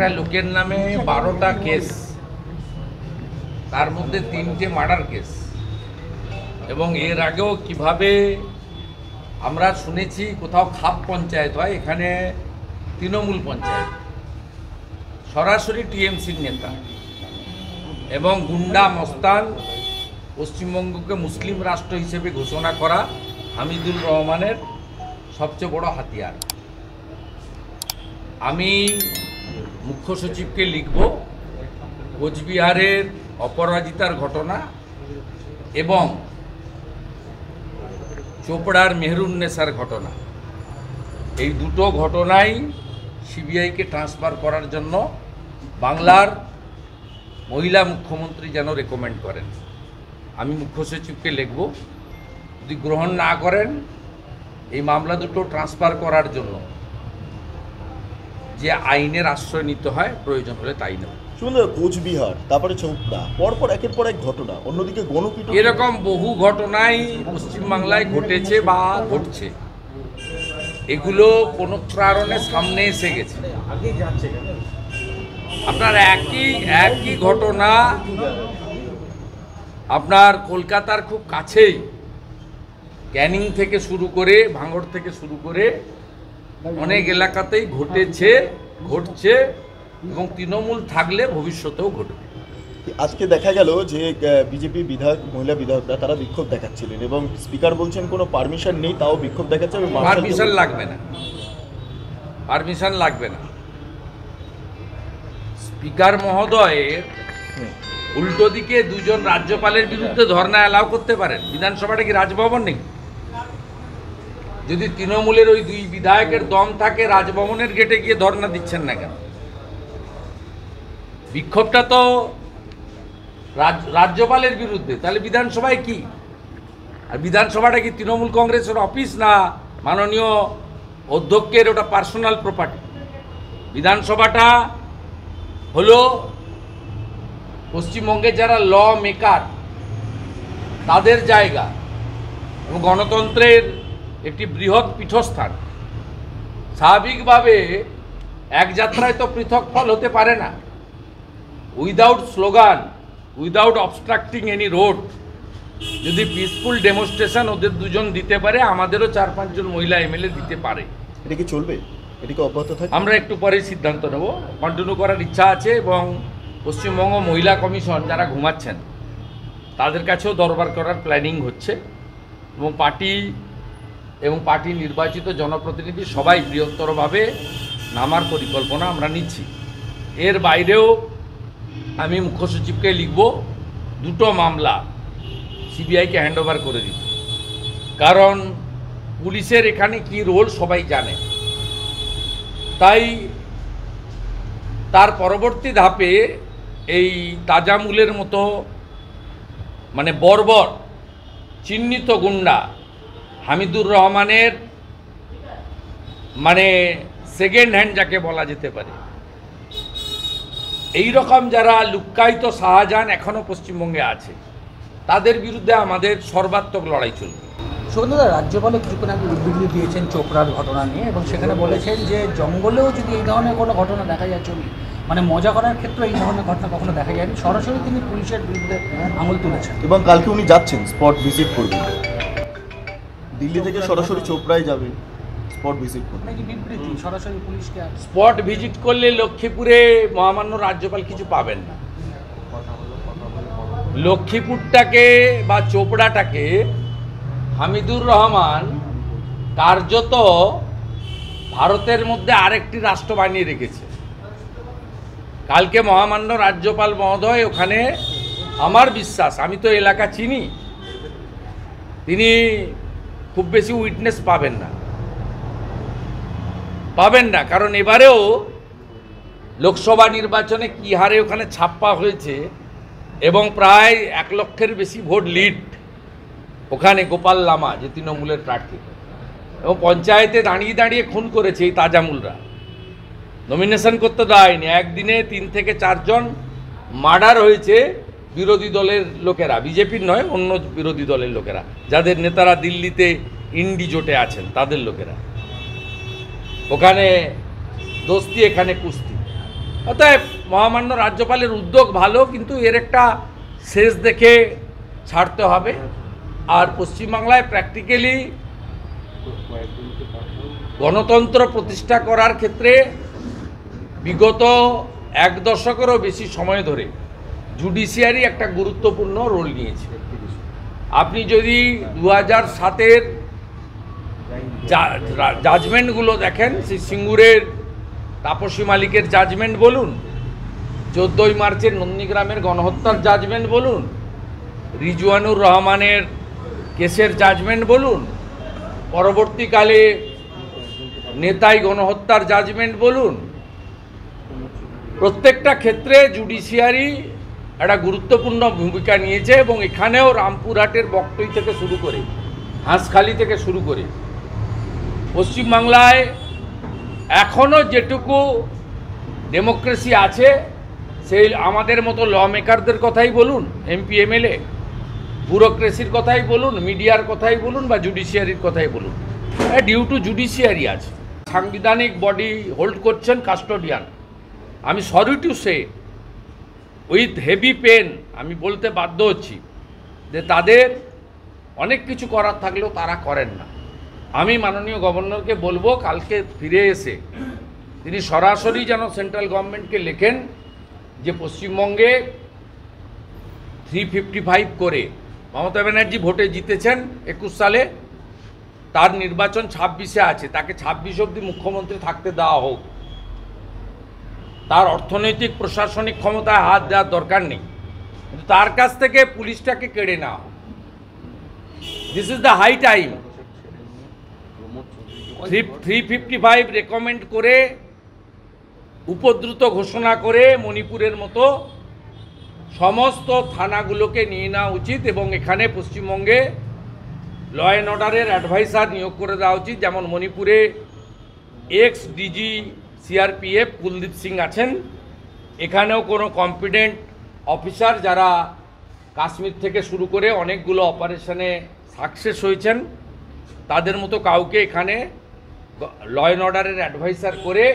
একটা লোকের নামে 12টা কেস, তার মধ্যে 3টে মার্ডার কেস। এবং এর আগেও কিভাবে আমরা শুনেছি কোথাও খাপ পঞ্চায়েত হয়, এখানে তৃণমূল পঞ্চায়েত, সরাসরি টিএমসির নেতা এবং গুন্ডা মস্তান, পশ্চিমবঙ্গকে মুসলিম রাষ্ট্র হিসেবে ঘোষণা করা হামিদুর রহমানের সবচেয়ে বড় হাতিয়ার। আমি মুখ্য সচিবকে লিখব কোচবিহারের অপরাজিতার ঘটনা এবং চোপড়ার মেহরুন্নেসার ঘটনা, এই দুটো ঘটনাই সিবিআইকে ট্রান্সফার করার জন্য বাংলার মহিলা মুখ্যমন্ত্রী যেন রেকমেন্ড করেন। আমি মুখ্য সচিবকে লিখব, যদি গ্রহণ না করেন এই মামলা দুটো ট্রান্সফার করার জন্য যে আইনের আশ্রয় নিতে হয়, প্রয়োজন হলে তাই নেব। শুনুন, কোচবিহার, তারপরে চৌপড়া, পরপর একের পর এক ঘটনা, অন্যদিকে গণপিটুনি, এরকম বহু ঘটনাই পশ্চিমবাংলায় ঘটেছে বা ঘটছে। এগুলো কোনো কারণে সামনে এসে গেছে। আপনার একই ঘটনা আপনার কলকাতার খুব কাছেই ক্যানিং থেকে শুরু করে, ভাঙড় থেকে শুরু করে অনেক এলাকাতেই ঘটছে এবং তৃণমূল থাকলে ভবিষ্যতেও ঘটবে। আজকে দেখা গেল যে বিজেপি বিধায়ক, মহিলা বিধায়করা তারা বিক্ষোভ দেখাচ্ছিলেন এবং স্পিকার বলছেন কোনো পারমিশন নেই, তাও বিক্ষোভ দেখাচ্ছে। পারমিশন লাগবে না। স্পিকার মহোদয়ের উল্টো দিকে দুজন রাজ্যপালের বিরুদ্ধে ধর্ণা অ্যালাউ করতে পারেন। বিধানসভাটা কি রাজভবন নেই? যদি তৃণমূলের ওই দুই বিধায়কের দম থাকে, রাজভবনের গেটে গিয়ে ধর্ণা দিচ্ছেন না কেন? বিক্ষোভটা তো রাজ্যপালের বিরুদ্ধে, তাহলে বিধানসভায় কি? আর বিধানসভাটা কি তৃণমূল কংগ্রেসের অফিস, না মাননীয় অধ্যক্ষের ওটা পার্সোনাল প্রপার্টি? বিধানসভাটা হলো পশ্চিমবঙ্গে যারা ল মেকার তাদের জায়গা এবং গণতন্ত্রের একটি বৃহৎ পীঠস্থান। স্বাভাবিকভাবে এক যাত্রায় তো পৃথক ফল হতে পারে না। Without slogan, without obstructing any road, যদি পিসফুল ডেমনস্ট্রেশন ওদের দুজন দিতে পারে, আমাদেরও 4-5 জন মহিলা এমএলএ দিতে পারে। এটা কি চলবে? এটা কি অব্যাহত থাকবে? আমরা একটু পরে সিদ্ধান্ত নেব। কন্টিনিউ করার ইচ্ছা আছে এবং পশ্চিমবঙ্গ মহিলা কমিশন যারা ঘুমাচ্ছেন তাদের কাছেও দরবার করার প্ল্যানিং হচ্ছে এবং পার্টি নির্বাচিত জনপ্রতিনিধি সবাই বৃহত্তরভাবে নামার পরিকল্পনা আমরা নিচ্ছি। এর বাইরেও আমি মুখ্য সচিবকে লিখব দুটো মামলা সিবিআইকে হ্যান্ডওভার করে দিতে, কারণ পুলিশের এখানে কি রোল সবাই জানে। তাই তার পরবর্তী ধাপে এই তাজামুলের মতো মানে বর্বর চিহ্নিত গুন্ডা হামিদুর রহমানের মানে সেকেন্ড হ্যান্ড যাকে বলা যেতে পারে, এই রকম যারা লুক্কায়িত শাহজাহান এখনো পশ্চিমবঙ্গে আছে, তাদের বিরুদ্ধে আমাদের সর্বাত্মক লড়াই চলবে। সুগন্ধদা, রাজ্যপালও কিছুক্ষণ আগে উদ্বিগ্ন দিয়েছেন চোপড়ার ঘটনা নিয়ে এবং সেখানে বলেছেন যে জঙ্গলেও যদি এই ধরনের কোনো ঘটনা দেখা যায়, মানে মজা করার ক্ষেত্রে এই ধরনের ঘটনা কখনো দেখা যায়নি। সরাসরি তিনি পুলিশের বিরুদ্ধে আঙুল তুলেছেন এবং কালকে উনি যাচ্ছেন, স্পট ভিজিট করবেন। দিল্লি থেকে সরাসরি চোপড়ায় যাবে, স্পট ভিজিট করবেন। বিবৃতি সরাসরি পুলিশকে স্পট ভিজিট করলে লক্ষ্মীপুরে মহামান্য রাজ্যপাল কিছু পাবেন না। লক্ষ্মীপুরটাকে বা চোপড়াটাকে হামিদুর রহমান কার্যত ভারতের মধ্যে আরেকটি রাষ্ট্র বানিয়ে রেখেছে। কালকে মহামান্য রাজ্যপাল মহোদয় ওখানে, আমার বিশ্বাস, আমি তো এলাকা চিনি, তিনি খুব বেশি উইটনেস পাবেন না, কারণ এবারেও লোকসভা নির্বাচনে কি হারে ওখানে ছাপ্পা হয়েছে এবং প্রায় 1 লক্ষের বেশি ভোট লিড ওখানে গোপাল লামা যে তৃণমূলের প্রার্থী, এবং পঞ্চায়েতে দাঁড়িয়ে খুন করেছে এই তাজামুলরা, নমিনেশন করতে দেয়নি। একদিনে 3 থেকে 4 জন মার্ডার হয়েছে বিরোধী দলের লোকেরা, বিজেপির নয়, অন্য বিরোধী দলের লোকেরা, যাদের নেতারা দিল্লিতে ইন্ডি জোটে আছেন তাদের লোকেরা। ওখানে দোস্তি, এখানে কুস্তি। অতএব মহামান্য রাজ্যপালের উদ্যোগ ভালো, কিন্তু এর একটা শেষ দেখে ছাড়তে হবে। আর পশ্চিমবাংলায় প্র্যাকটিক্যালি গণতন্ত্র প্রতিষ্ঠা করার ক্ষেত্রে বিগত 1 দশকেরও বেশি সময় ধরে জুডিশিয়ারি একটা গুরুত্বপূর্ণ রোল নিয়েছে। আপনি যদি 2007-এর জাজমেন্টগুলো দেখেন, সেই সিঙ্গুরের তাপসী মালিকের জাজমেন্ট বলুন, 14ই মার্চের নন্দীগ্রামের গণহত্যার জাজমেন্ট বলুন, রিজওয়ানুর রহমানের কেসের জাজমেন্ট বলুন, পরবর্তীকালে নেতাই গণহত্যার জাজমেন্ট বলুন, প্রত্যেকটা ক্ষেত্রে জুডিশিয়ারি একটা গুরুত্বপূর্ণ ভূমিকা নিয়েছে। এবং এখানেও রামপুরহাটের বকটই থেকে শুরু করে হাঁসখালি থেকে শুরু করে পশ্চিমবাংলায় এখনও যেটুকু ডেমোক্রেসি আছে, সেই আমাদের মতো ল মেকারদের কথাই বলুন, এমপি এমএলএ, ব্যুরোক্রেসির কথাই বলুন, মিডিয়ার কথাই বলুন, বা জুডিশিয়ারির কথাই বলুন, ডিউ টু জুডিশিয়ারি আছে। সাংবিধানিক বডি হোল্ড করছেন কাস্টোডিয়ান। আমি sorry to say, with heavy pen আমি বলতে বাধ্য হচ্ছি যে তাদের অনেক কিছু করার থাকলেও তারা করেন না। আমি মাননীয় গভর্নরকে বলবো কালকে ফিরে এসে তিনি সরাসরি যেন সেন্ট্রাল গভর্নমেন্টকে লেখেন যে পশ্চিমবঙ্গে 355 করে মমতা ব্যানার্জি ভোটে জিতেছেন 21 সালে, তার নির্বাচন 26-এ আছে, তাকে 26 অবধি মুখ্যমন্ত্রী থাকতে দেওয়া হোক। তার অর্থনৈতিক প্রশাসনিক ক্ষমতায় হাত দেওয়ার দরকার নেই, কিন্তু তার কাছ থেকে পুলিশটাকে কেড়ে নেওয়া। This is the high time. 355 recommend করে উপদ্রুত ঘোষণা করে মণিপুরের মতো সমস্ত থানাগুলোকে নিয়ে নেওয়া উচিত। এবং এখানে পশ্চিমবঙ্গে ল অ্যান্ড অর্ডারের অ্যাডভাইসার নিয়োগ করে দেওয়া উচিত। যেমন মণিপুরে ex DG CRPF Kuldeep Singh আছেন, এখানেও কোনো কম্পিটেন্ট অফিসার যারা কাশ্মীর থেকে শুরু করে অনেকগুলো অপারেশনে সাকসেস হয়েছেন, তাদের মতো কাউকে এখানে ল অ্যান্ড অর্ডারের অ্যাডভাইসার করে,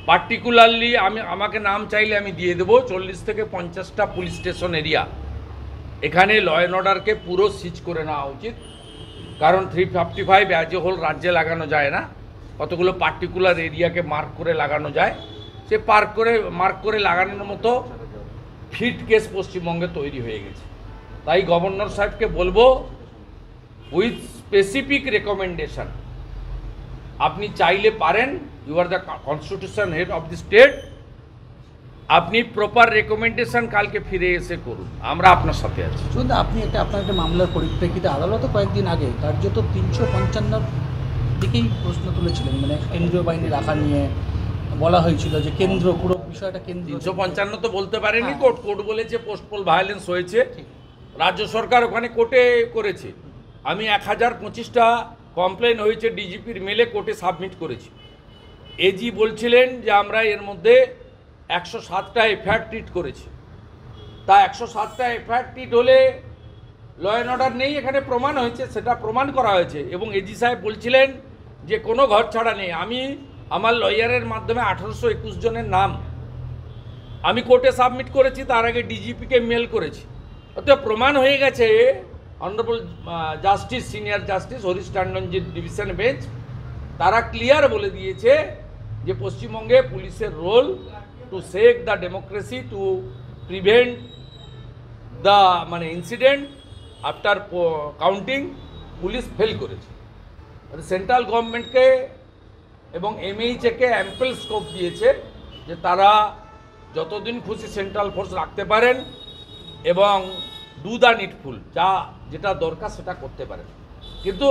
পার্টিকুলারলি আমাকে নাম চাইলে আমি দিয়ে দেবো, 40 থেকে 50টা পুলিশ স্টেশন এরিয়া এখানে ল অ্যান্ড অর্ডারকে পুরো সিজ করে নেওয়া উচিত। কারণ 355 অ্যাজ এ হোল রাজ্যে লাগানো যায় না, কতগুলো পার্টিকুলার এরিয়াকে মার্ক করে লাগানো যায়। সে মার্ক করে লাগানোর মতো ফিট কেস পশ্চিমবঙ্গে তৈরি হয়ে গেছে। তাই গভর্নর সাহেবকে বলবো, উইথ স্পেসিফিক রেকমেন্ডেশন, আপনি চাইলে পারেন, you are the constitution head of the state, আপনি প্রপার রেকমেন্ডেশন কালকে ফিরে এসে করুন, আমরা আপনার সাথে আছি। শুধু আপনি আপনার একটা মামলার পরিপ্রেক্ষিতে আদালতে কয়েকদিন আগে কার্যত 355 দিকেই প্রশ্ন তুলেছিলেন, মানে কেন্দ্রীয় বাহিনী রাখা নিয়ে বলা হয়েছিল যে কেন্দ্র পুরো বিষয়টা কেন্দ্র। 355 তো বলতে পারেনি কোর্ট বলেছে পোস্টপোল ভায়োলেন্স হয়েছে, রাজ্য সরকার ওখানে কোর্টে করেছে। আমি 1025টা কমপ্লেন হয়েছে ডিজিপির মেলে কোর্টে সাবমিট করেছি। এজি বলছিলেন যে আমরা এর মধ্যে 107টা এফআইআর ট্রিট করেছি। তা 107টা এফআইআর ট্রিট হলে ল অ্যান্ড অর্ডার নেই, এখানে প্রমাণ হয়েছে, সেটা প্রমাণ করা হয়েছে। এবং এজি সাহেব বলছিলেন যে কোনো ঘর ছাড়া নেই। আমি আমার লয়ারের মাধ্যমে 1821 জনের নাম আমি কোর্টে সাবমিট করেছি, তার আগে ডিজিপিকে মেল করেছি। অর্থাৎ প্রমাণ হয়ে গেছে। Honourable justice, senior justice Harish টন্ডনজির ডিভিশন বেঞ্চ, তারা ক্লিয়ার বলে দিয়েছে যে পশ্চিমবঙ্গে পুলিশের role to save the democracy, to prevent the incident after counting, police fail করেছে। সেন্ট্রাল গভর্নমেন্টকে এবং এমএইচকে অ্যাম্পল স্কোপ দিয়েছে যে তারা যতদিন খুশি সেন্ট্রাল ফোর্স রাখতে পারেন এবং ডু দ্য নিডফুল, যেটা দরকার সেটা করতে পারেন। কিন্তু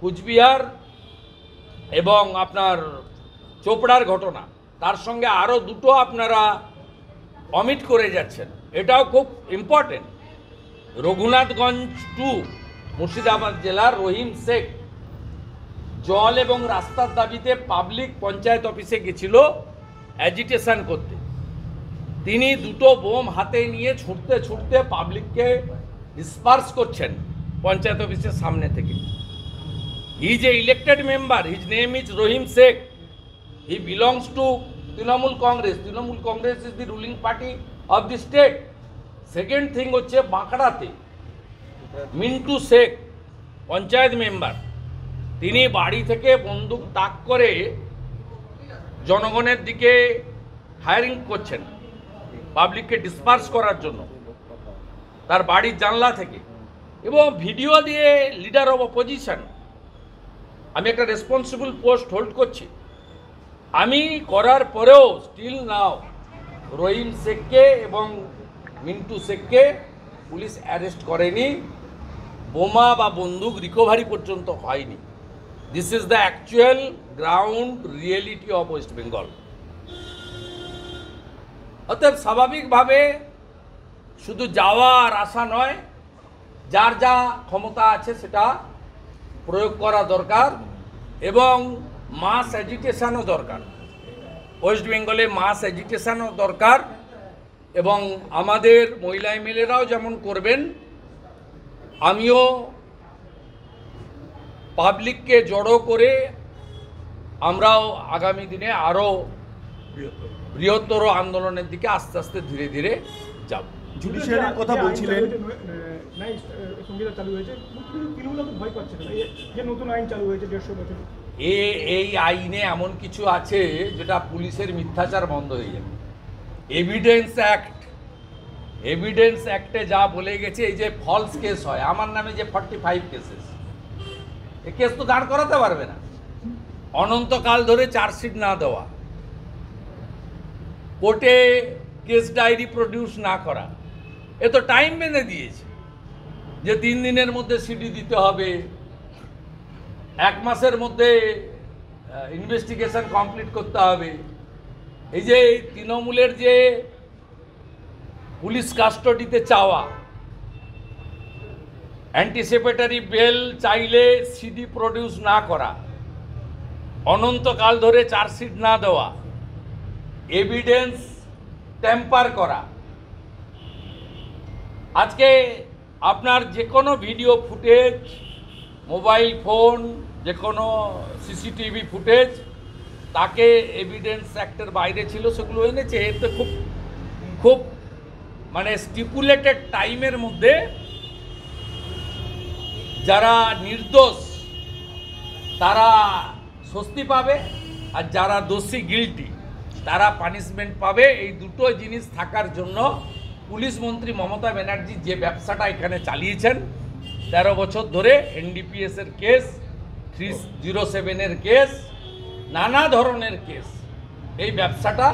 কুচবিহার এবং আপনার চোপড়ার ঘটনা, তার সঙ্গে আরও দুটো আপনারা অমিট করে যাচ্ছেন, এটাও খুব ইম্পর্টেন্ট। রঘুনাথগঞ্জ 2 মুর্শিদাবাদ জেলার রহিম শেখ জল এবং রাস্তার দাবিতে পাবলিক পঞ্চায়েত অফিসে গেছিল অ্যাজিটেশন করতে। তিনি দুটো বোম হাতে নিয়ে ছুটতে ছুটতে পাবলিককে ডিসপার্স করছেন পঞ্চায়েত অফিসের সামনে থেকে। He is a elected member, his name is Rahim Sheikh, he belongs to Trinamool Congress is the ruling party of the state. Second thing হচ্ছে বাঁকড়াতে মিন্টু শেখ পঞ্চায়েত মেম্বার, তিনি বাড়ি থেকে বন্দুক তাক করে জনগণের দিকে ফায়ারিং করছেন পাবলিককে ডিসপার্স করার জন্য তার বাড়ির জানলা থেকে, এবং ভিডিও দিয়ে লিডার অফ অপোজিশন। আমি একটা রেসপন্সিবল পোস্ট হোল্ড করছি, আমি করার পরেও স্টিল নাও রহিম শেখকে এবং মিন্টু শেখকে পুলিশ অ্যারেস্ট করেনি, বোমা বা বন্দুক রিকভারি পর্যন্ত হয়নি। This is the actual ground reality of West Bengal. অতএব স্বাভাবিকভাবে শুধু যাওয়ার আশা নয়, যার যা ক্ষমতা আছে সেটা প্রয়োগ করা দরকার এবং মাস এজিটেশনও দরকার। ওয়েস্ট বেঙ্গলে মাস এজিটেশনও দরকার এবং আমাদের মহিলা এমএলএরাও যেমন করবেন, আমিও পাবলিককে জড়ো করে আমরাও আগামী দিনে আরও বৃহত্তর আন্দোলনের দিকে আস্তে আস্তে ধীরে ধীরে যাব। জুডিশিয়ারির কথা বলছিলেন, সংবিধান চালু হয়েছে, তৃণমূল ভয় পাচ্ছে না যে নতুন আইন চালু হয়েছে 150 বছর, এই আইনে এমন কিছু আছে যেটা পুলিশের মিথ্যাচার বন্ধ হয়ে যাবে। এভিডেন্স অ্যাক্টে যা বলে গেছে, এই যে ফলস কেস হয়, আমার নামে যে 45 কেসেস, এই কেস তো দাঁড় করাতে পারবে না। অনন্তকাল ধরে চার্জশিট না দেওয়া, কোর্টে কেস ডায়েরি প্রডিউস না করা, এ তো টাইম বেঁধে দিয়েছে যে 3 দিনের মধ্যে সিডি দিতে হবে, 1 মাসের মধ্যে ইনভেস্টিগেশন কমপ্লিট করতে হবে। এই যে তৃণমূলের যে পুলিশ কাস্টডিতে চাওয়া, অ্যান্টিসিপেটরি বেল চাইলে সিডি প্রডিউস না করা, অনন্তকাল ধরে চার্জশিট না দেওয়া, এভিডেন্স ট্যাম্পার করা। আজকে আপনার যে কোনো ভিডিও ফুটেজ, মোবাইল ফোন, যে কোনো সিসিটিভি ফুটেজ, তাকে এভিডেন্স অ্যাক্টের বাইরে ছিল, সেগুলো এনেছে। এতে খুব মানে স্টিপুলেটেড টাইমের মধ্যে যারা নির্দোষ তারা স্বস্তি পাবে, আর যারা দোষী গিল্টি তারা পানিশমেন্ট পাবে। এই দুটো জিনিস থাকার জন্য পুলিশ মন্ত্রী মমতা ব্যানার্জি যে ব্যবসাটা এখানে চালিয়েছেন 13 বছর ধরে, এনডিপিএসের কেস, 307-এর কেস, নানা ধরনের কেস, এই ব্যবসাটা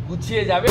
গুছিয়ে যাবে।